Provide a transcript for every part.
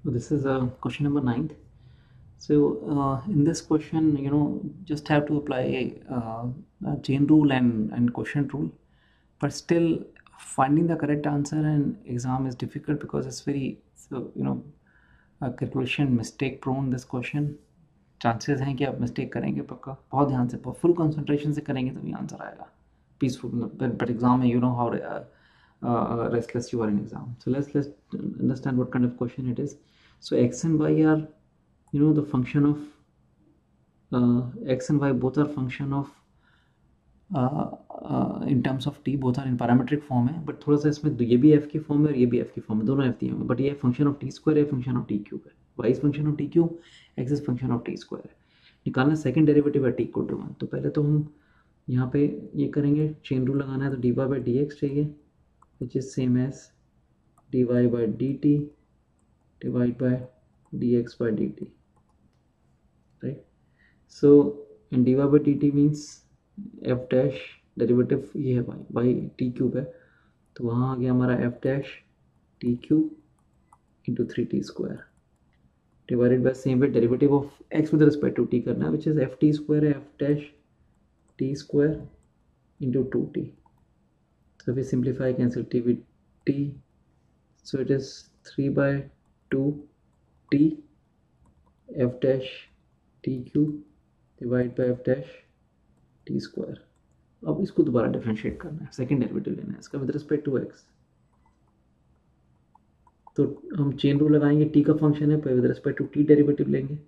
So this is question number 9th. So in this question, just have to apply a chain rule and quotient rule, but still finding the correct answer in exam is difficult because it's very calculation mistake prone this question. Chances हैं कि आप mistake करेंगे पक्का, बहुत ध्यान से full concentration से करेंगे तभी आंसर आएगा पीसफुल. बट एग्जाम में how restless you are in exam. So let's understand what kind of question it is. So x and y are the function of x and y both are function of in terms of t, both are in parametric form है, but थोड़ा सा इसमें ये भी f की form है और ये भी f की फॉर्म है, दोनों f दिए हुए हैं, बट ये फंक्शन ऑफ टी स्क्वायर है, फंक्शन ऑफ टी क्यूब है. y is function of T cube, x is function of T square है. निकालना सेकंड डेरिवेटिव है t इक्वल टू 1. तो पहले तो हम यहाँ पे ये करेंगे, चेन रूल लगाना है, तो dy बाई डी एक्स चाहिए which is same as dy by dt divided by dx by dt, right? So in dy by dt means f dash derivative ये है by t क्यूब है, तो वहाँ आ गया हमारा f dash t cube into 3t square divided by same way derivative of x with respect to t करना है, which is F T square है f dash t square into 2t. So if we simplify, cancel t with t, so it is 3 by 2 t f dash t cube divided by f dash t square. अब इसको दोबारा differentiate करना है, second derivative लेना है इसका with respect to x. तो हम चेन रूल लगाएंगे, t का फंक्शन है, with respect to t derivative लेंगे,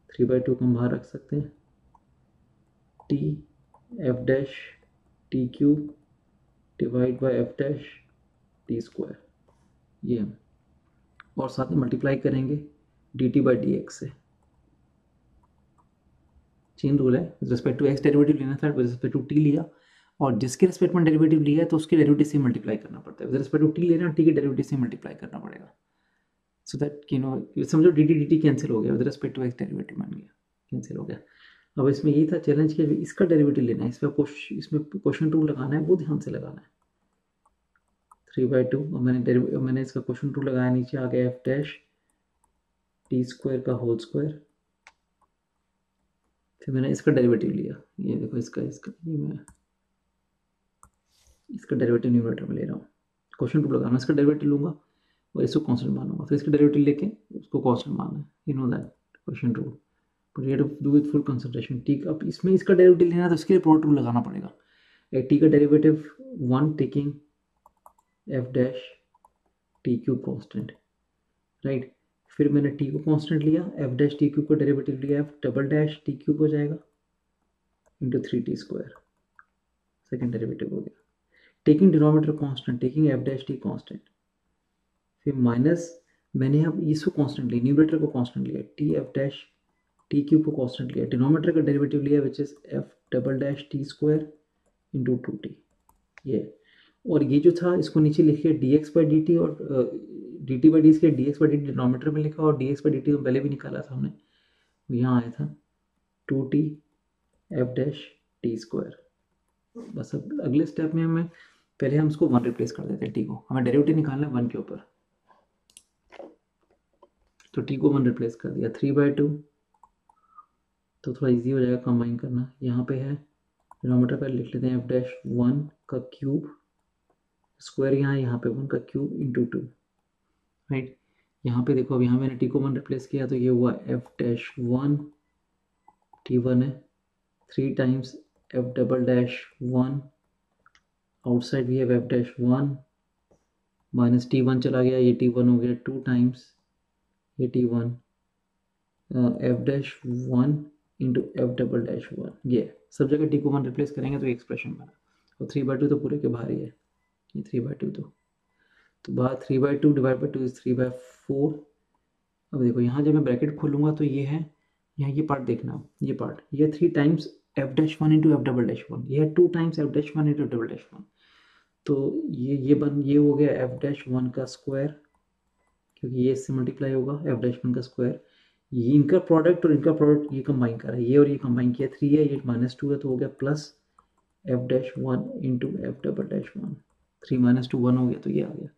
3 by 2 को हम बाहर रख सकते हैं, t f dash t cube divide by F dash T square, ये हम और साथ में मल्टीप्लाई करेंगे D T by D X से. चेन रूल है, with respect to X derivative लेना था, विद रिस्पेक्ट टू टी लिया, और जिसके रिस्पेक्ट में डेरिवेटिव लिया है तो उसके डेरिवेटिव से मल्टीप्लाई करना पड़ता है. विद रिस्पेक्ट टू टी लेना, टी के डेरिवेटिव से मल्टीप्लाई करना पड़ेगा. सो दैट समझो डी टी कैंसिल हो गया, with respect to X derivative बन गया, कैंसिल हो गया. अब इसमें यही था चैलेंज कि इसका डेरिवेटिव लेना है, इसमें क्वेश्चन रूल लगाना है, वो ध्यान से लगाना है. 3 by 2, मैंने इसका क्वेश्चन रूल लगाया, नीचे आ गया एफ डैश टी स्क्वायर का होल स्क्वायर, फिर मैंने इसका डेरिवेटिव लिया, ये देखो इसका ये मैं इसका डेरिवेटिव न्यूमरेटर में ले रहा हूँ, क्वेश्चन रूल लगाना, इसका डेरिवेटिव लूँगा और इसको कांस्टेंट मानूंगा, फिर इसका डेरिवेटिव लेके उसको कांस्टेंट मानना है, you know that question rule, but you have to do with full concentration. T अब इसमें इसका डेरिवेटिव लेना है तो इसके लिए प्रोडक्ट रूल लगाना पड़ेगा. टी का derivative 1 taking F dash T cube constant, right. फिर मैंने टी को कांस्टेंट लिया, एफ डैश टी क्यूब का डेरिवेटिव लिया, F double dash T cube हो जाएगा into 3t square, second derivative हो गया. Taking denominator constant, taking F dash T constant, फिर माइनस मैंने अब इसको कांस्टेंट लिया, न्यूमरेटर को कांस्टेंट लिया, T F dash T cube को कांस्टेंट लिया, डिनोमिनेटर का डेरिवेटिव लिया विच is F double dash T square into 2t. ये और ये जो था इसको नीचे लिखे D x by D T, और डी टी बाई डी के D x by D T denominator में लिखा, और D x by D T तो पहले भी निकाला था हमने, यहाँ आया था 2t F dash T square. बस अब अगले स्टेप में हमें पहले हम उसको 1 रिप्लेस कर देते हैं, टी को हमें डेरिवेटिव निकालना है 1 के ऊपर, तो टी को 1 रिप्लेस कर दिया, 3 by 2, तो थोड़ा इजी हो जाएगा कंबाइन करना. यहाँ पे है डिनोमीटर पर लिख लेते हैं एफ डैश 1 का क्यूब स्क्वायर, यहाँ पे 1 का क्यूब इंटू 2, राइट. यहाँ पे देखो, अब यहाँ मैंने टी को 1 रिप्लेस किया, तो ये हुआ एफ डैश 1 t1 है, 3 times F double dash 1, outside भी है एफ डैश 1, माइनस t1 चला गया, ये t1 हो गया 2 टाइम्स ये t1 F dash 1 into F double dash 1. ये सब जगह टी को 1 रिप्लेस करेंगे तो ये एक्सप्रेशन बना, और 3 by 2 तो पूरे के बाहर ही है, ये 3 by 2 तो बाहर 3 by 2 divide by 2 is 3 by 4. अब देखो यहाँ जब मैं ब्रैकेट खोलूँगा तो ये है, यहाँ ये पार्ट देखना, ये पार्ट, ये 3 times F dash 1 into F double dash 1, ये है 2 times F dash 1 into double dash 1, तो ये हो गया एफ डैश 1 का स्क्वायर, क्योंकि ये इससे मल्टीप्लाई होगा एफ डैश 1 का स्क्वायर, ये इनका प्रोडक्ट और इनका प्रोडक्ट ये कंबाइन कर रहा है, ये और ये कंबाइन किया, 3 है, ये -2 है, तो हो गया plus F dash 1 into F double dash 1, 3 - 2 1 हो गया, तो ये आ गया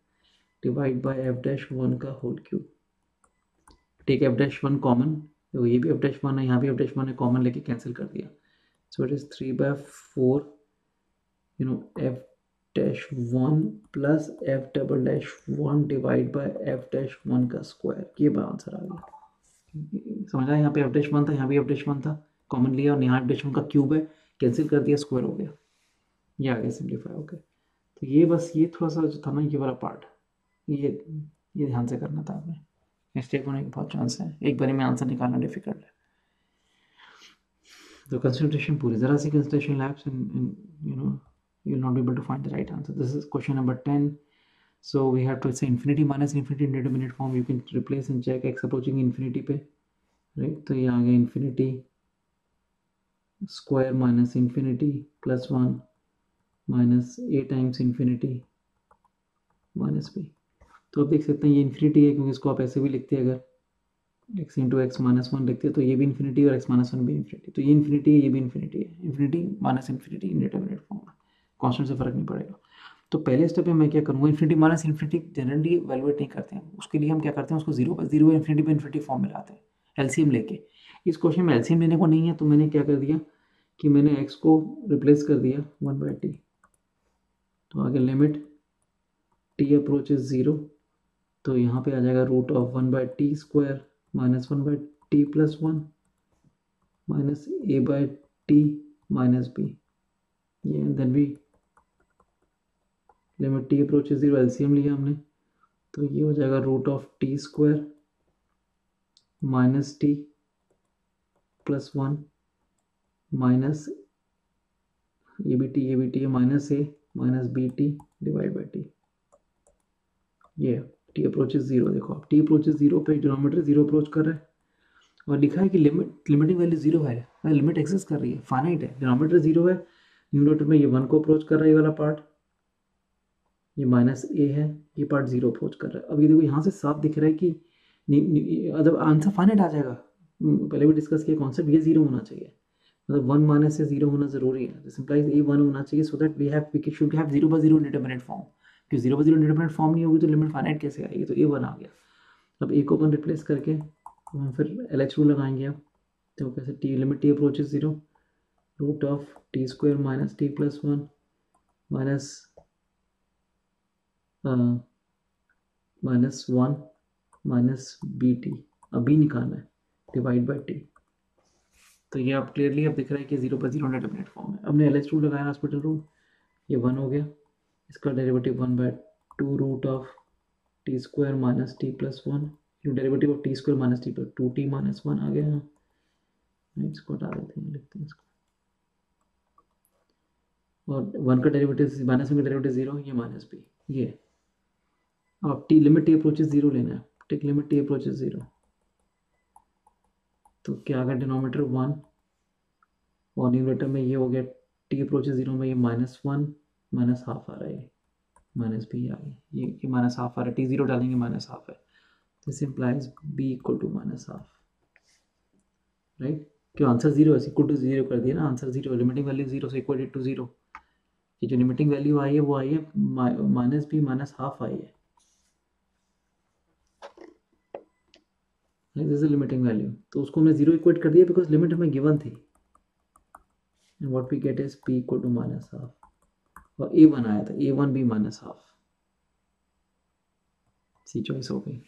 डिवाइड बाय एफ डैश 1 का whole cube, take F dash one common, तो ये भी एफ डैश वन है, यहाँ भी एफ डैश वन है, कॉमन लेके कैंसिल कर दिया, so it is 3/4 F dash one plus F double dash one divide by F dash one का स्क्वायर, ये आंसर आ गया। समझ आया, यहाँ पे एफ डैश वन था, यहाँ भी एफ डैश वन था, कॉमन लिया और यहाँ एफ डैश वन का क्यूब है, कैंसिल कर दिया, स्क्वायर हो गया, ये आ गया सिंप्लीफाई हो गया। तो ये बस ये थोड़ा सा जो था ना ये वाला पार्ट, ये ध्यान से करना था आपने, मिस्टेक होने के बहुत चांस है, एक बारी में आंसर निकालना डिफिकल्ट है। तो कंसंट्रेशन पूरी, ज़रा सी concentration lapse and you will not be able to find the right answer. This is question number 10. So we have to say infinity minus infinity in determinate form. You can replace and check x approaching infinity पे, right? तो ये आ गया infinity square minus infinity plus 1 minus a times infinity minus b. तो आप देख सकते हैं ये infinity है, क्योंकि इसको आप ऐसे भी लिखते हैं, अगर x into x minus one लिखते हैं तो ये भी infinity और x माइनस वन भी infinity, तो ये infinity है, ये भी infinity है, infinity माइनस infinity इन determinate form है, कांस्टेंट से फर्क नहीं पड़ेगा। तो पहले स्टेप में मैं क्या करूँगा, infinity minus infinity generally valuate नहीं करते हैं, उसके लिए हम क्या करते हैं, उसको जीरो पर जीरो इन्फिनिटी पे इन्फिनिटी फॉर्म में लाते हैं एलसीएम लेके। इस क्वेश्चन में एलसीएम लेने को नहीं है, तो मैंने क्या कर दिया कि मैंने एक्स को रिप्लेस कर दिया 1/t, तो आगे limit T approach is zero, तो यहाँ पे आ जाएगा root of 1/t square minus 1/t plus 1 minus a/t minus b, ये देन भी limit T approach is zero, LCM लिया हमने, तो ये हो जाएगा root of T square minus T plus 1 minus ये भी टी है minus A minus B T divide by T, ये टी अप्रोच इज जीरो। देखो आप टी अप्रोच इज जीरो पे डिनोमिनेटर जीरो अप्रोच कर रहा है, और लिखा है कि लिमिटिंग वैल्यू जीरो है, लिमिट एक्सिस्ट कर रही है, फाइनाइट है, डिनोमिनेटर जीरो है, न्यूमरेटर में ये वन को अप्रोच कर रहा है, ये वाला पार्ट, ये माइनस ए है, ये पार्ट जीरो अप्रोच कर रहा है। अब ये देखो यहाँ से साफ दिख रहा है कि जब आंसर फाइनाइट आ जाएगा, पहले भी डिस्कस किया कॉन्सेप्ट, ये जीरो होना चाहिए, मतलब वन माइनस से जीरो होना जरूरी है, दिस इंप्लाइज ए वन होना चाहिए, so that we should have zero by zero determinate form, कि zero by zero determinate form नहीं होगी तो लिमिट फाइनाइट कैसे आएगी, तो ए वन आ गया। अब ए को वन रिप्लेस करके हम फिर एल एच रूल लगाएंगे, अब तो कैसे T limit T approaches zero, root of T square minus T plus one minus minus one minus B T, अब बी निकालना है, डिवाइड बाई टी, तो ये अब क्लियरली अब दिख रहा है कि जीरो पर जीरो डिटरमिनेट फॉर्म है। हमने एल एच रूल लगाया, हॉस्पिटल रूल, ये वन हो गया, इसका derivative 1/2 root of T square minus T plus one, derivative of T square minus T plus 2t minus one आ गया, इसको हटा देते हैं, लिखते हैं इसको, और वन का डेरिवेटिव माइनस वन का डेरिवेटिव जीरो, ये माइनस बी, ये अब T limit T approaches zero लेना है, take limit T approaches zero, तो क्या आ गया डिनोमिनेटर वन, और न्यूमरेटर में ये हो गया टी अप्रोचेज जीरो में ये माइनस वन माइनस हाफ आ रहा है, माइनस बी आ गया, ये माइनस हाफ आ रहा है, टी जीरो डालेंगे माइनस हाफ है, this implies B equal to minus half, right, क्यों आंसर जीरो है, इक्वल टू जीरो कर दिया ना, answer zero, limiting value zero से इक्वल टू जीरो, ये जो लिमिटिंग वैल्यू आई है वो आई है माइनस बी माइनस हाफ आई है, दिस इज लिमिटिंग वैल्यू, तो उसको हमने जीरो इक्वेट कर दिया बिकॉज लिमिट हमें गिवन थी, and what we get is P equal to minus half, और ए वन आया था, ए वन भी माइनस हाफ, सी चॉइस हो गई।